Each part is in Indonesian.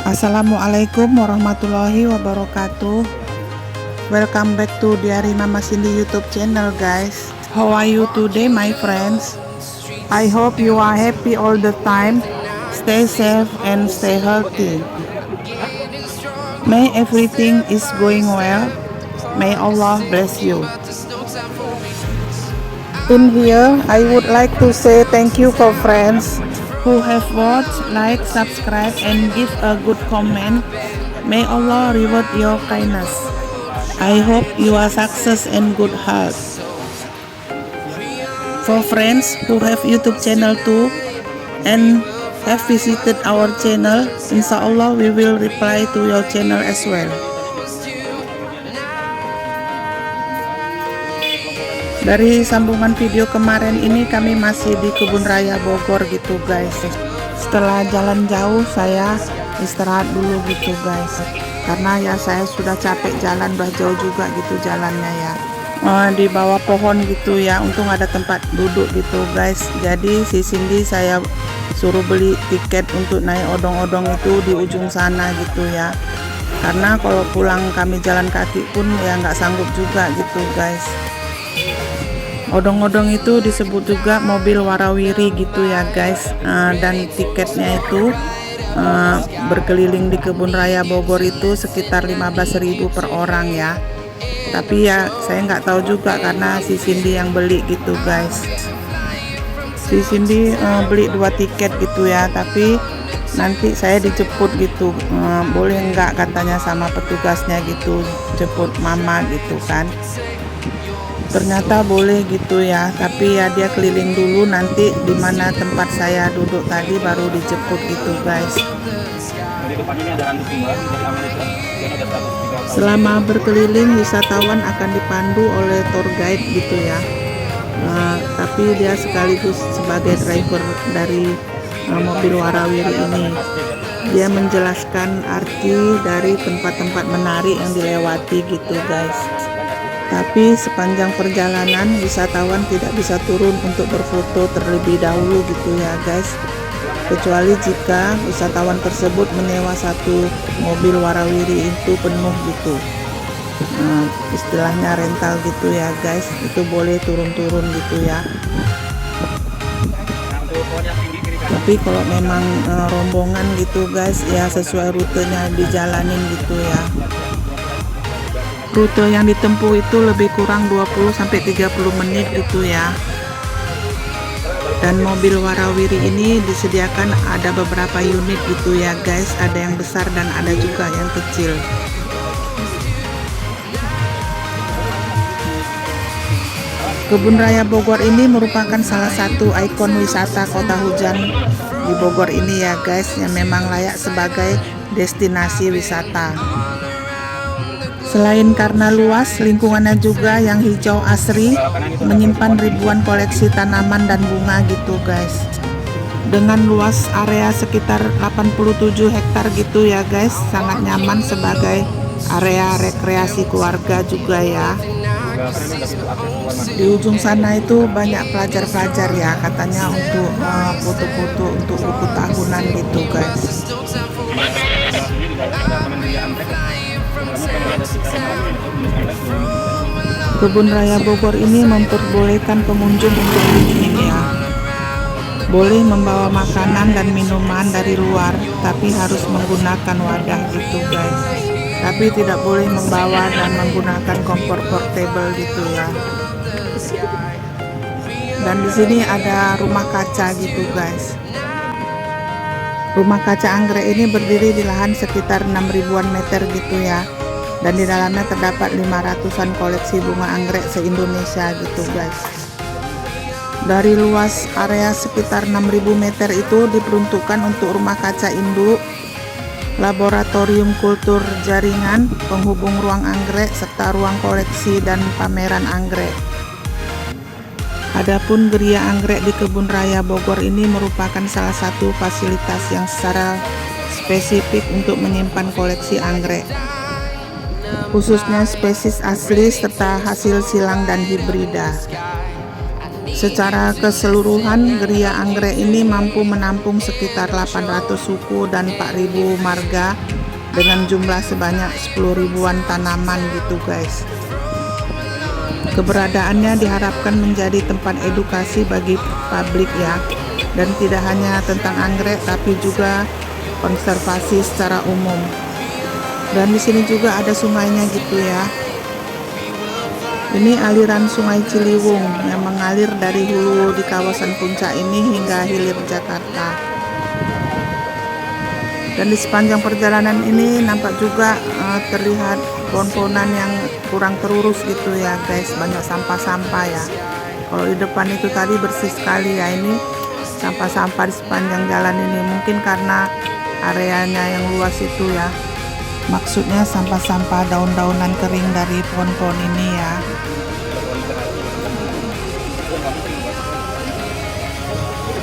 Assalamualaikum warahmatullahi wabarakatuh. Welcome back to Diary Mama Cindy YouTube channel, guys. How are you today, my friends? I hope you are happy all the time. Stay safe and stay healthy. May everything is going well. May Allah bless you. In here, I would like to say thank you for friends who have watched, like, subscribe, and give a good comment. May Allah reward your kindness. I hope you are success and good health. For friends who have YouTube channel too and have visited our channel, inshallah we will reply to your channel as well. Dari sambungan video kemarin ini kami masih di Kebun Raya Bogor gitu, guys. Setelah jalan jauh saya istirahat dulu gitu, guys, karena ya saya sudah capek jalan, udah jauh juga gitu jalannya ya. Di bawah pohon gitu ya, untung ada tempat duduk gitu, guys. Jadi si Cindy saya suruh beli tiket untuk naik odong-odong itu di ujung sana gitu ya, karena kalau pulang kami jalan kaki pun ya nggak sanggup juga gitu, guys. Odong-odong itu disebut juga mobil warawiri gitu ya, guys. Dan tiketnya itu berkeliling di Kebun Raya Bogor itu sekitar 15.000 per orang ya. Tapi ya saya nggak tahu juga karena si Cindy yang beli gitu, guys. Si Cindy beli 2 tiket gitu ya, tapi nanti saya dijemput gitu. Boleh nggak katanya sama petugasnya gitu, jemput mama gitu kan. Ternyata boleh gitu ya, tapi ya dia keliling dulu, nanti di mana tempat saya duduk tadi baru dijemput gitu, guys. Selama berkeliling wisatawan akan dipandu oleh tour guide gitu ya. Tapi dia sekaligus sebagai driver dari mobil warawiri ini. Dia menjelaskan arti dari tempat-tempat menarik yang dilewati gitu, guys. Tapi sepanjang perjalanan wisatawan tidak bisa turun untuk berfoto terlebih dahulu gitu ya, guys, kecuali jika wisatawan tersebut menyewa satu mobil warawiri itu penuh gitu. Istilahnya rental gitu ya, guys, itu boleh turun-turun gitu ya. Tapi kalau memang rombongan gitu, guys, ya sesuai rutenya dijalanin gitu ya. Rute yang ditempuh itu lebih kurang 20-30 menit gitu ya. Dan mobil warawiri ini disediakan ada beberapa unit gitu ya, guys. Ada yang besar dan ada juga yang kecil. Kebun Raya Bogor ini merupakan salah satu ikon wisata kota hujan di Bogor ini ya, guys, yang memang layak sebagai destinasi wisata. Selain karena luas, lingkungannya juga yang hijau asri, menyimpan ribuan koleksi tanaman dan bunga gitu, guys. Dengan luas area sekitar 87 hektar gitu ya, guys, sangat nyaman sebagai area rekreasi keluarga juga ya. Di ujung sana itu banyak pelajar-pelajar ya, katanya untuk foto-foto untuk buku tahunan gitu, guys. Kebun Raya Bogor ini memperbolehkan pengunjung untuk piknik ya. Boleh membawa makanan dan minuman dari luar, tapi harus menggunakan wadah gitu, guys. Tapi tidak boleh membawa dan menggunakan kompor portable gitu ya. Dan di sini ada rumah kaca gitu, guys. Rumah kaca anggrek ini berdiri di lahan sekitar 6.000-an meter gitu ya. Dan di dalamnya terdapat 500-an koleksi bunga anggrek se-Indonesia gitu, guys. Dari luas area sekitar 6.000 meter itu diperuntukkan untuk rumah kaca induk, laboratorium kultur jaringan, penghubung ruang anggrek, serta ruang koleksi dan pameran anggrek. Adapun geria anggrek di Kebun Raya Bogor ini merupakan salah satu fasilitas yang secara spesifik untuk menyimpan koleksi anggrek, khususnya spesies asli serta hasil silang dan hibrida. Secara keseluruhan, Geria Anggrek ini mampu menampung sekitar 800 suku dan 4.000 marga dengan jumlah sebanyak 10 ribuan tanaman gitu guys. Keberadaannya diharapkan menjadi tempat edukasi bagi publik ya, dan tidak hanya tentang anggrek tapi juga konservasi secara umum. Dan di sini juga ada sungainya gitu ya. Ini aliran Sungai Ciliwung yang mengalir dari hulu di kawasan puncak ini hingga hilir Jakarta. Dan di sepanjang perjalanan ini nampak juga terlihat pohon-pohonan yang kurang terurus gitu ya guys, banyak sampah-sampah ya. Kalau di depan itu tadi bersih sekali ya, ini sampah-sampah di sepanjang jalan ini, mungkin karena areanya yang luas itu ya. Maksudnya sampah-sampah daun-daunan kering dari pohon-pohon ini ya.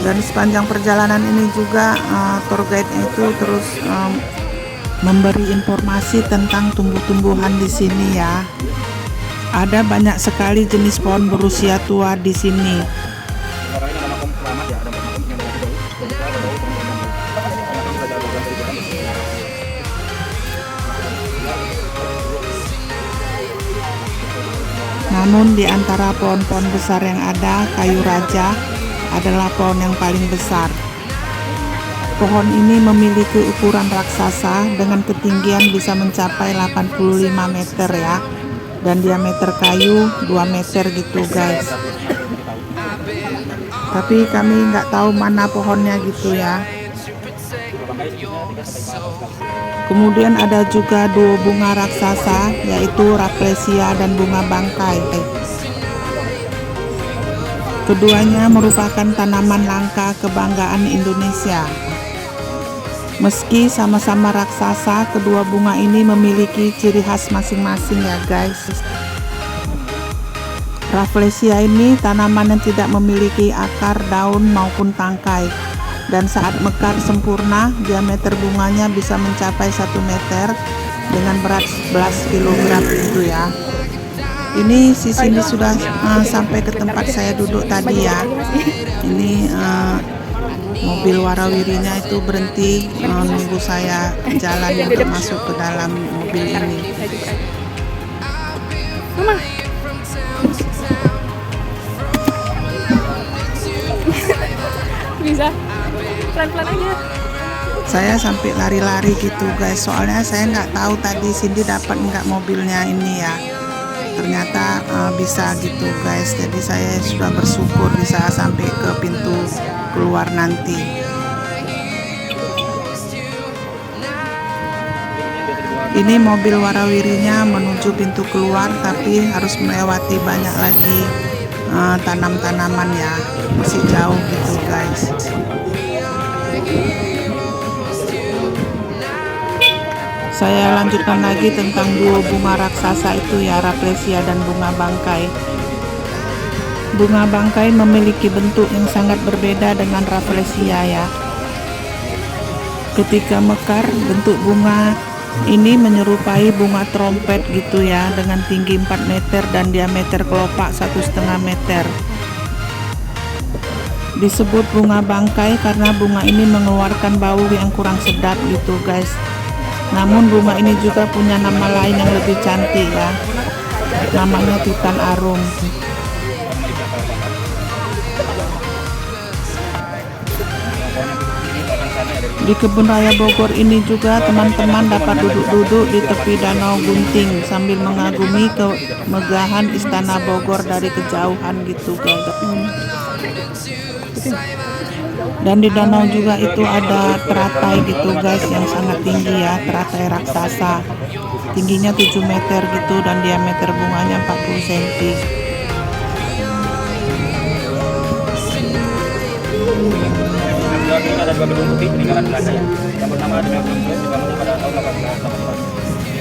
Dan sepanjang perjalanan ini juga tour guide itu terus memberi informasi tentang tumbuh-tumbuhan di sini ya. Ada banyak sekali jenis pohon berusia tua di sini. Namun di antara pohon-pohon besar yang ada, kayu raja adalah pohon yang paling besar. Pohon ini memiliki ukuran raksasa dengan ketinggian bisa mencapai 85 meter ya, dan diameter kayu 2 meter gitu guys. Tapi kami nggak tahu mana pohonnya gitu ya. Kemudian ada juga dua bunga raksasa, yaitu Rafflesia dan bunga bangkai. Keduanya merupakan tanaman langka kebanggaan Indonesia. Meski sama-sama raksasa, kedua bunga ini memiliki ciri khas masing-masing ya guys. Rafflesia ini tanaman yang tidak memiliki akar, daun maupun tangkai. Dan saat mekar sempurna, diameter bunganya bisa mencapai 1 meter dengan berat 11 kg itu ya. Ini si Cindy sudah sampai ke tempat saya duduk tadi ya. Ini mobil warawirinya itu berhenti menunggu saya jalan untuk masuk ke dalam mobil ini. Mama. Bisa pelan-pelan aja. Saya sampai lari-lari gitu guys, soalnya saya nggak tahu tadi Cindy dapat nggak mobilnya ini ya. Ternyata bisa gitu guys, jadi saya sudah bersyukur bisa sampai ke pintu keluar nanti. Ini mobil warawirinya menuju pintu keluar, tapi harus melewati banyak lagi tanam-tanaman ya, masih jauh gitu guys. Saya lanjutkan lagi tentang dua bunga raksasa itu ya, Rafflesia dan bunga bangkai. Bunga bangkai memiliki bentuk yang sangat berbeda dengan Rafflesia ya. Ketika mekar, bentuk bunga ini menyerupai bunga trompet gitu ya, dengan tinggi 4 meter dan diameter kelopak 1,5 meter. Disebut bunga bangkai karena bunga ini mengeluarkan bau yang kurang sedap gitu guys. Namun bunga ini juga punya nama lain yang lebih cantik ya, namanya Titan Arum. Di Kebun Raya Bogor ini juga teman-teman dapat duduk-duduk di tepi Danau Gunting sambil mengagumi kemegahan Istana Bogor dari kejauhan gitu guys. Dan di danau juga itu ada teratai gitu guys yang sangat tinggi ya, teratai raksasa. Tingginya 7 meter gitu dan diameter bunganya 40 cm.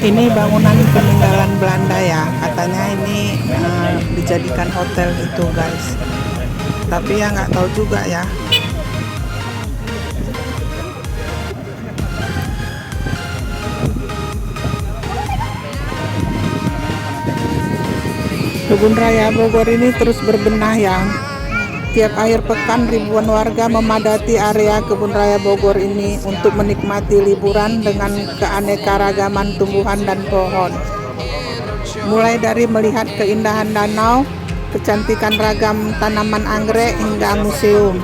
Ini bangunan peninggalan Belanda ya, katanya ini dijadikan hotel gitu guys. Tapi ya nggak tahu juga ya. Kebun Raya Bogor ini terus berbenah ya. Setiap akhir pekan ribuan warga memadati area Kebun Raya Bogor ini untuk menikmati liburan dengan keanekaragaman tumbuhan dan pohon. Mulai dari melihat keindahan danau, kecantikan ragam tanaman anggrek hingga museum.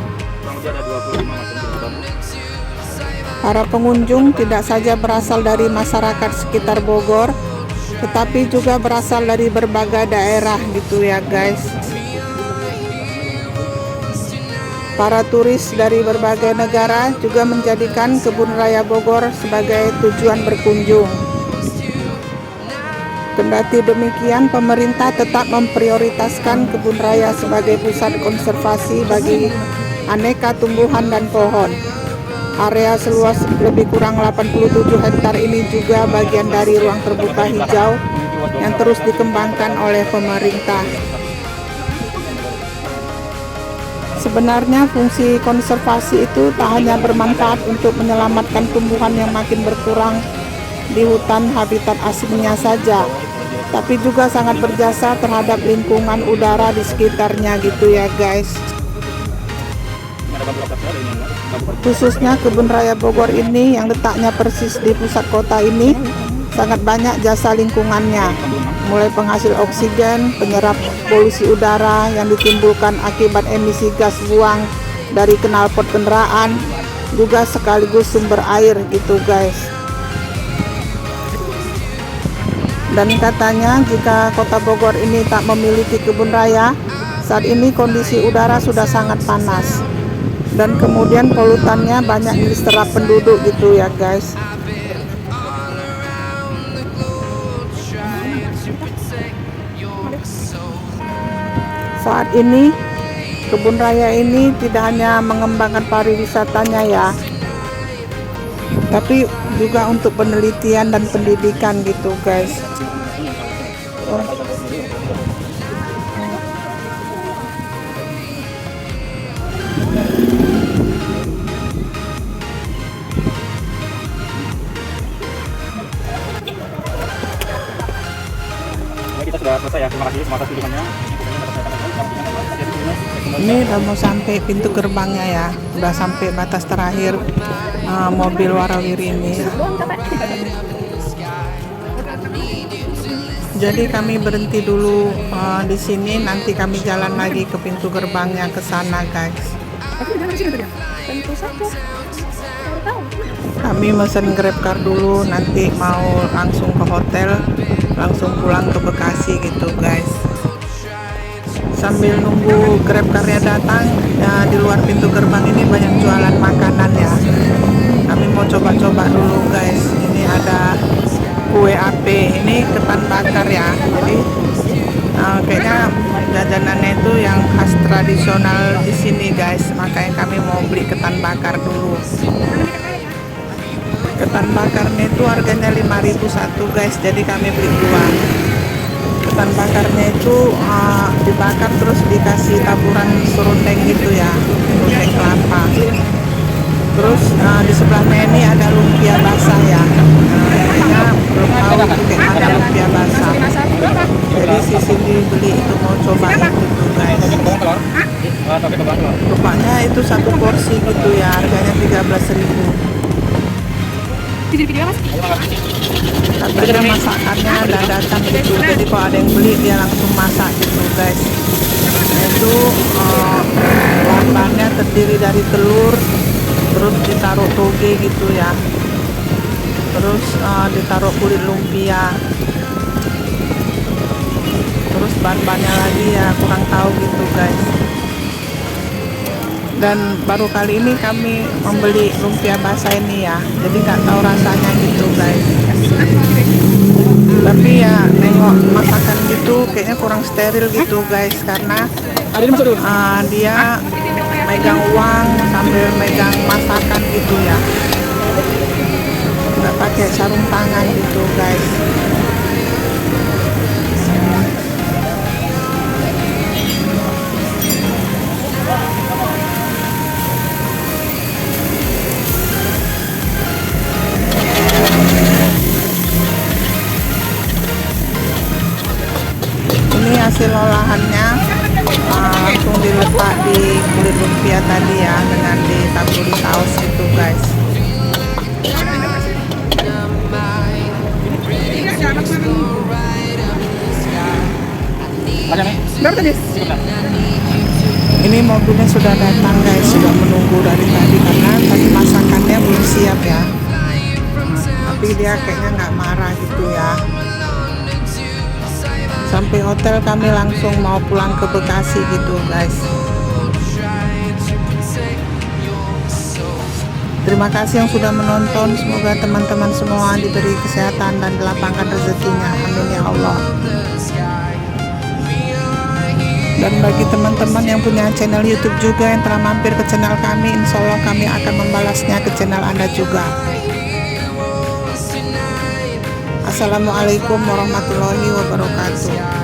Para pengunjung tidak saja berasal dari masyarakat sekitar Bogor, tetapi juga berasal dari berbagai daerah gitu ya guys. Para turis dari berbagai negara juga menjadikan Kebun Raya Bogor sebagai tujuan berkunjung. Kendati demikian, pemerintah tetap memprioritaskan Kebun Raya sebagai pusat konservasi bagi aneka tumbuhan dan pohon. Area seluas lebih kurang 87 hektar ini juga bagian dari ruang terbuka hijau yang terus dikembangkan oleh pemerintah. Sebenarnya fungsi konservasi itu tak hanya bermanfaat untuk menyelamatkan tumbuhan yang makin berkurang di hutan habitat aslinya saja, tapi juga sangat berjasa terhadap lingkungan udara di sekitarnya gitu ya guys. Khususnya Kebun Raya Bogor ini yang letaknya persis di pusat kota ini sangat banyak jasa lingkungannya, mulai penghasil oksigen, penyerap polusi udara yang ditimbulkan akibat emisi gas buang dari knalpot kendaraan, juga sekaligus sumber air gitu guys. Dan katanya jika kota Bogor ini tak memiliki kebun raya, saat ini kondisi udara sudah sangat panas dan kemudian polutannya banyak diserap penduduk gitu ya guys. Saat ini kebun raya ini tidak hanya mengembangkan pariwisatanya ya, tapi juga untuk penelitian dan pendidikan gitu guys. Kita sudah selesai ya, terima kasih semua atas kunjungannya. Ini udah mau sampai pintu gerbangnya ya, udah sampai batas terakhir mobil warawiri ini. Jadi kami berhenti dulu di sini, nanti kami jalan lagi ke pintu gerbangnya ke sana guys. Kami mesen Grab car dulu, nanti mau langsung ke hotel, langsung pulang ke Bekasi gitu guys. Sambil nunggu Grab car-nya datang, ya, di luar pintu gerbang ini banyak jualan makanan ya. Kami mau coba-coba dulu guys. Ini ada kue ape, ini ketan bakar ya. Jadi kayaknya jajanannya itu yang khas tradisional di sini guys. Makanya kami mau beli ketan bakar dulu. Ketan bakarnya itu harganya 5.000 satu guys, jadi kami beli dua. Ketan bakarnya itu dibakar terus dikasih taburan serundeng gitu ya, serundeng kelapa. Terus di sebelahnya ini ada lumpia basah ya. Kayaknya belum tahu itu kayak mana lumpia basah. Jadi si Cindy beli itu mau cobain gitu guys. Rupanya itu satu porsi gitu ya, harganya 13.000. Katanya masakannya dadakan gitu, jadi kalau ada yang beli dia langsung masak gitu guys. Itu bahannya terdiri dari telur, terus ditaruh toge gitu ya, terus ditaruh kulit lumpia, terus bahan-bahannya lagi ya kurang tahu gitu guys. Dan baru kali ini kami membeli lumpia basah ini ya, jadi nggak tahu rasanya gitu guys. Tapi ya nengok masakan gitu kayaknya kurang steril gitu guys, karena dia megang uang sambil megang masakan gitu ya, nggak pakai sarung tangan gitu guys. Ini hasil olahannya, langsung diletak di kulit lumpia tadi ya, dengan ditaburi saus itu guys. Ada nih? Berapa tadi? Sebentar. Ini mobilnya sudah datang guys, sudah menunggu dari tadi karena tadi masakannya belum siap ya. Tapi dia kayaknya nggak marah gitu ya. Sampai hotel kami langsung mau pulang ke Bekasi gitu guys. Terima kasih yang sudah menonton. Semoga teman-teman semua diberi kesehatan dan dilapangkan rezekinya. Amin ya Allah. Dan bagi teman-teman yang punya channel YouTube juga yang telah mampir ke channel kami, insya Allah kami akan membalasnya ke channel Anda juga. Assalamualaikum warahmatullahi wabarakatuh.